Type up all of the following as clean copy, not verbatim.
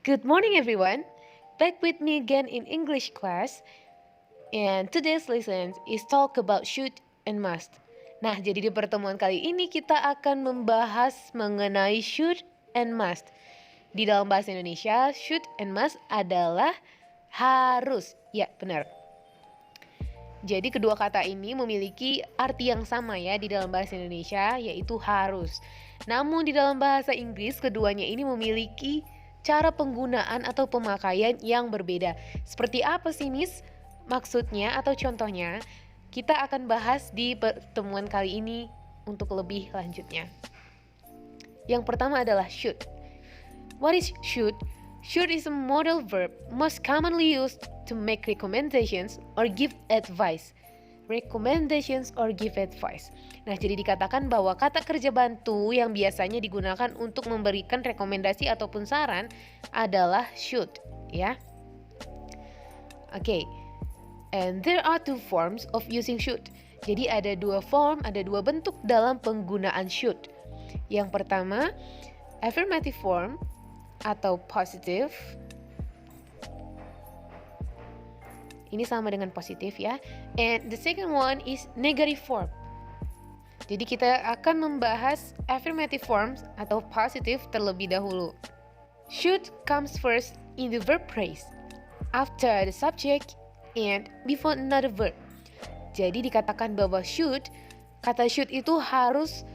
Good morning, everyone. Back with me again in English class, and today's lesson is talk about should and must. Nah, jadi di pertemuan kali ini kita akan membahas mengenai should and must. Di dalam bahasa Indonesia, should and must adalah harus. Ya, benar. Jadi kedua kata ini memiliki arti yang sama ya di dalam bahasa Indonesia, yaitu harus. Namun di dalam bahasa Inggris, keduanya ini memiliki cara penggunaan atau pemakaian yang berbeda. Seperti apa sih, Miss? Maksudnya atau contohnya, kita akan bahas di pertemuan kali ini untuk lebih lanjutnya. Yang pertama adalah should. What is should? Should is a modal verb most commonly used to make recommendations or give advice. Recommendations or give advice. Nah, jadi dikatakan bahwa kata kerja bantu yang biasanya digunakan untuk memberikan rekomendasi ataupun saran adalah should, ya. Oke. And there are two forms of using should. Jadi ada dua bentuk dalam penggunaan should. Yang pertama, affirmative form atau positive. Ini sama dengan positif ya. And the second one is negative form. Jadi kita akan membahas affirmative forms atau positive terlebih dahulu. Should comes first in the verb phrase, after the subject and before another verb. Jadi dikatakan bahwa kata should itu harus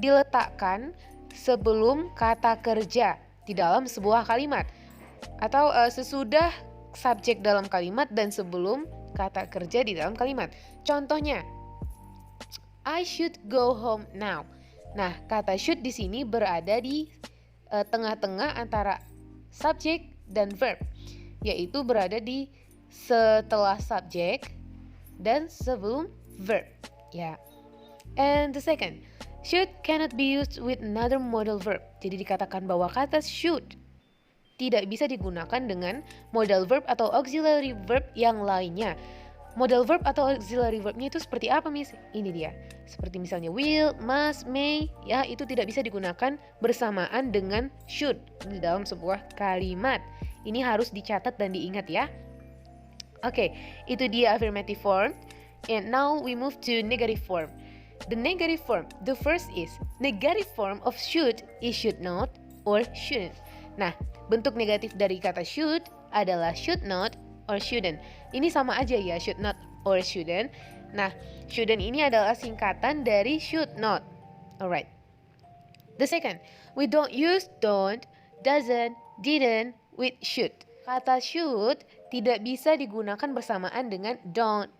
diletakkan sebelum kata kerja di dalam sebuah kalimat atau sesudah subjek dalam kalimat dan sebelum kata kerja di dalam kalimat. Contohnya, I should go home now. Nah, kata should di sini berada di tengah-tengah antara subjek dan verb, yaitu berada di setelah subjek dan sebelum verb. Ya. And the second, should cannot be used with another modal verb. Jadi dikatakan bahwa kata should tidak bisa digunakan dengan modal verb atau auxiliary verb yang lainnya. Modal verb atau auxiliary verbnya itu seperti apa, Miss? Ini dia. Seperti misalnya will, must, may, ya itu tidak bisa digunakan bersamaan dengan should di dalam sebuah kalimat. Ini harus dicatat dan diingat ya. Oke, itu dia affirmative form. And now we move to negative form. The negative form, the first is negative form of should is should not or shouldn't. Nah, bentuk negatif dari kata should adalah should not or shouldn't. Ini sama aja ya, should not or shouldn't. Nah, shouldn't ini adalah singkatan dari should not. Alright. The second, we don't use don't, doesn't, didn't with should. Kata should tidak bisa digunakan bersamaan dengan don't,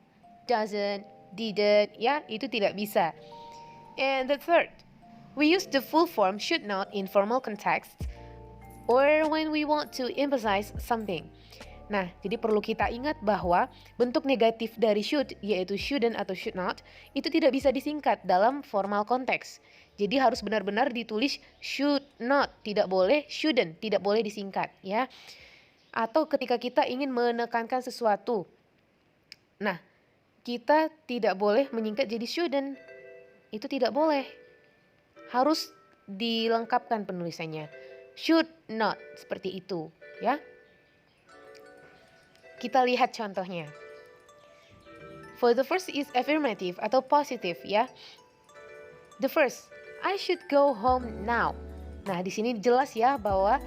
doesn't, didn't, ya, itu tidak bisa. And the third, we use the full form should not in formal contexts or when we want to emphasize something. Nah, jadi perlu kita ingat bahwa bentuk negatif dari should, yaitu shouldn't atau should not, itu tidak bisa disingkat dalam formal konteks. Jadi harus benar-benar ditulis should not, tidak boleh shouldn't, tidak boleh disingkat, ya. Atau ketika kita ingin menekankan sesuatu, nah, kita tidak boleh menyingkat jadi shouldn't, itu tidak boleh. Harus dilengkapkan penulisannya. Should not, seperti itu, ya. Kita lihat contohnya. For the first is affirmative atau positive, ya. The first, I should go home now. Nah, di sini jelas ya bahwa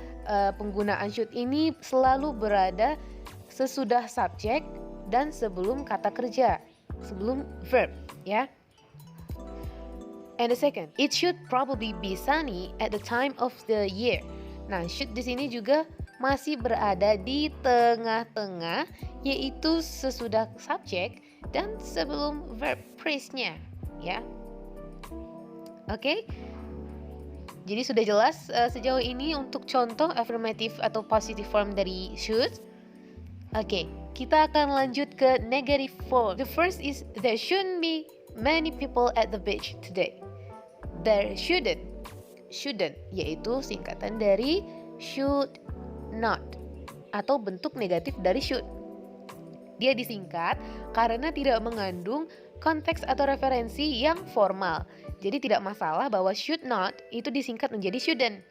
penggunaan should ini selalu berada sesudah subjek dan sebelum kata kerja, sebelum verb, ya. And the second, it should probably be sunny at the time of the year. Nah, should di sini juga masih berada di tengah-tengah, yaitu sesudah subjek dan sebelum verb phrase-nya, ya. Oke? Jadi sudah jelas sejauh ini untuk contoh affirmative atau positive form dari should. Oke, kita akan lanjut ke negative form. The first is there shouldn't be many people at the beach today. There shouldn't, yaitu singkatan dari should not atau bentuk negatif dari should. Dia disingkat karena tidak mengandung konteks atau referensi yang formal. Jadi tidak masalah bahwa should not itu disingkat menjadi shouldn't.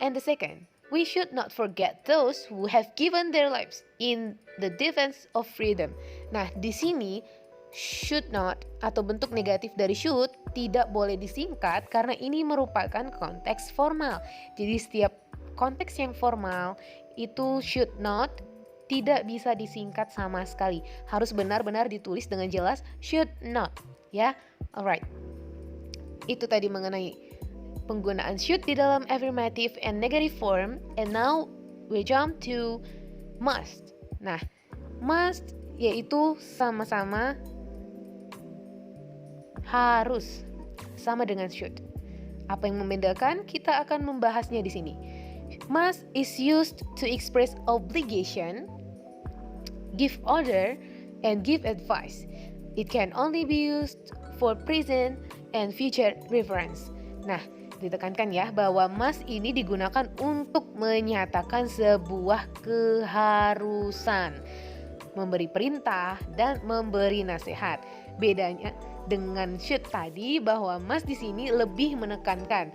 And the second, We should not forget those who have given their lives in the defense of freedom. Nah, di sini should not atau bentuk negatif dari should tidak boleh disingkat karena ini merupakan konteks formal. Jadi setiap konteks yang formal itu should not tidak bisa disingkat sama sekali. Harus benar-benar ditulis dengan jelas should not, ya. Alright. Itu tadi mengenai penggunaan should di dalam affirmative and negative form. And now we jump to must. Nah, must yaitu sama-sama harus, sama dengan should. Apa yang membedakan? Kita akan membahasnya di sini. Must is used to express obligation, give order, and give advice. It can only be used for present and future reference. Nah, ditekankan ya bahwa must ini digunakan untuk menyatakan sebuah keharusan, memberi perintah dan memberi nasihat. Bedanya dengan should tadi bahwa must di sini lebih menekankan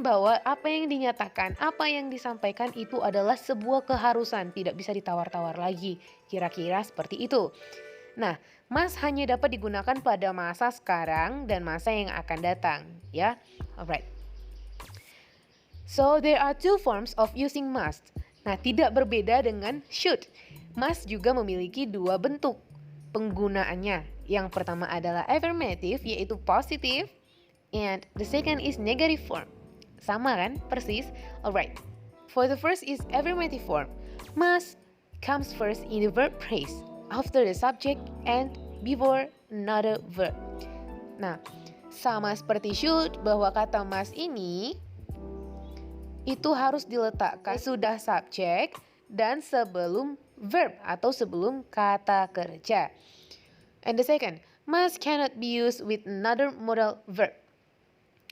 bahwa apa yang dinyatakan, apa yang disampaikan itu adalah sebuah keharusan, tidak bisa ditawar-tawar lagi. Kira-kira seperti itu. Nah, must hanya dapat digunakan pada masa sekarang dan masa yang akan datang, ya. Alright. So there are two forms of using must. Nah, tidak berbeda dengan should. Must juga memiliki dua bentuk penggunaannya. Yang pertama adalah affirmative, yaitu positive, and the second is negative form. Sama kan? Persis. Alright. For the first is affirmative form. Must comes first in the verb phrase, after the subject and before another verb. Nah, sama seperti should bahwa kata must ini itu harus diletakkan sudah subjek dan sebelum verb atau sebelum kata kerja. And the second, must cannot be used with another modal verb.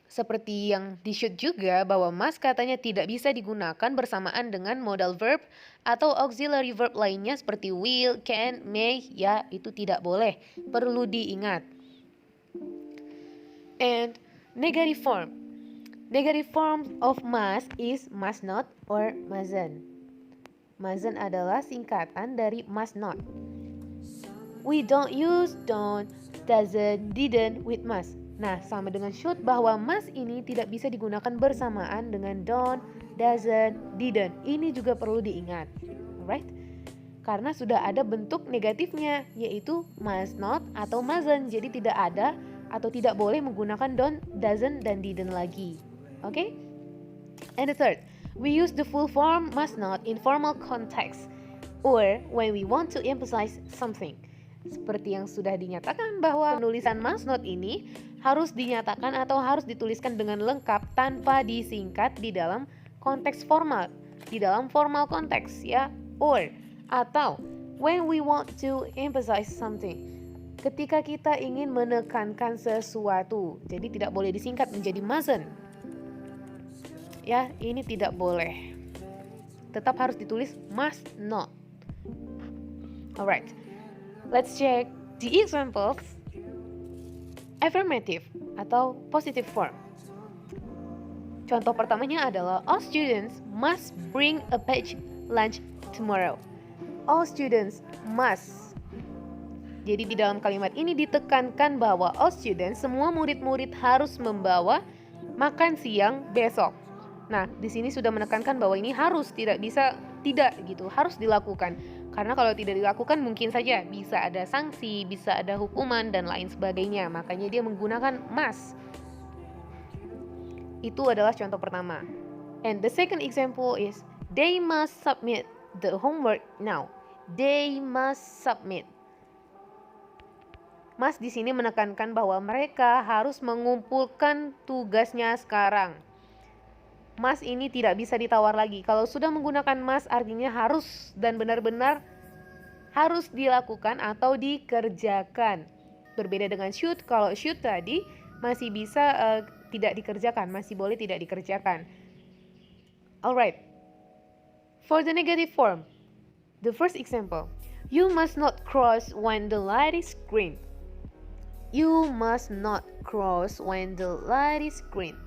Seperti yang di should juga bahwa must katanya tidak bisa digunakan bersamaan dengan modal verb atau auxiliary verb lainnya seperti will, can, may, ya itu tidak boleh. Perlu diingat. And negative form. Negative form of must is must not or mustn't. Mustn't adalah singkatan dari must not. We don't use don't, doesn't, didn't with must. Nah, sama dengan should bahwa must ini tidak bisa digunakan bersamaan dengan don't, doesn't, didn't. Ini juga perlu diingat. Alright? Karena sudah ada bentuk negatifnya, yaitu must not atau mustn't. Jadi tidak ada atau tidak boleh menggunakan don't, doesn't, dan didn't lagi. Okay? And the third, we use the full form must not in formal context or when we want to emphasize something. Seperti yang sudah dinyatakan bahwa penulisan must not ini harus dinyatakan atau harus dituliskan dengan lengkap tanpa disingkat di dalam konteks formal, di dalam formal konteks ya, or atau when we want to emphasize something, ketika kita ingin menekankan sesuatu. Jadi tidak boleh disingkat menjadi mustn't. Ya, ini tidak boleh. Tetap harus ditulis must not. Alright. Let's check the examples. Affirmative atau positive form. Contoh pertamanya adalah all students must bring a packed lunch tomorrow. All students must. Jadi di dalam kalimat ini ditekankan bahwa all students, semua murid-murid harus membawa makan siang besok. Nah, di sini sudah menekankan bahwa ini harus, tidak bisa tidak gitu, harus dilakukan. Karena kalau tidak dilakukan mungkin saja bisa ada sanksi, bisa ada hukuman dan lain sebagainya. Makanya dia menggunakan must. Itu adalah contoh pertama. And the second example is they must submit the homework now. They must submit. Must di sini menekankan bahwa mereka harus mengumpulkan tugasnya sekarang. Must ini tidak bisa ditawar lagi. Kalau sudah menggunakan must artinya harus dan benar-benar harus dilakukan atau dikerjakan. Berbeda dengan should, kalau should tadi masih bisa tidak dikerjakan, masih boleh tidak dikerjakan. Alright. For the negative form, the first example, you must not cross when the light is green. You must not cross when the light is green.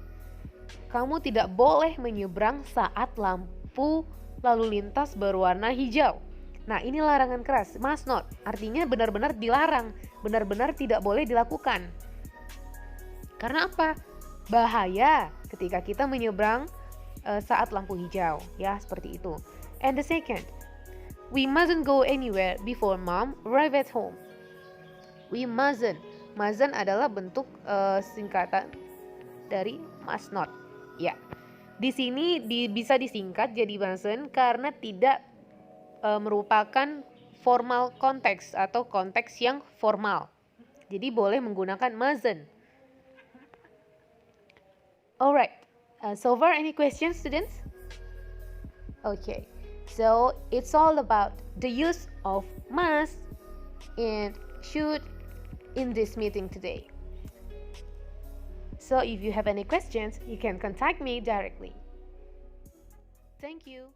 Kamu tidak boleh menyeberang saat lampu lalu lintas berwarna hijau. Nah, ini larangan keras, must not. Artinya benar-benar dilarang, benar-benar tidak boleh dilakukan. Karena apa? Bahaya ketika kita menyeberang saat lampu hijau, ya, seperti itu. And the second, we mustn't go anywhere before mom arrive at home. We mustn't. Mustn't adalah bentuk singkatan dari must not. Ya, di sini bisa disingkat jadi mustn't karena tidak merupakan formal konteks atau konteks yang formal. Jadi boleh menggunakan mustn't. Alright, so far any questions, students? Okay, so it's all about the use of must and should in this meeting today. So if you have any questions, you can contact me directly. Thank you.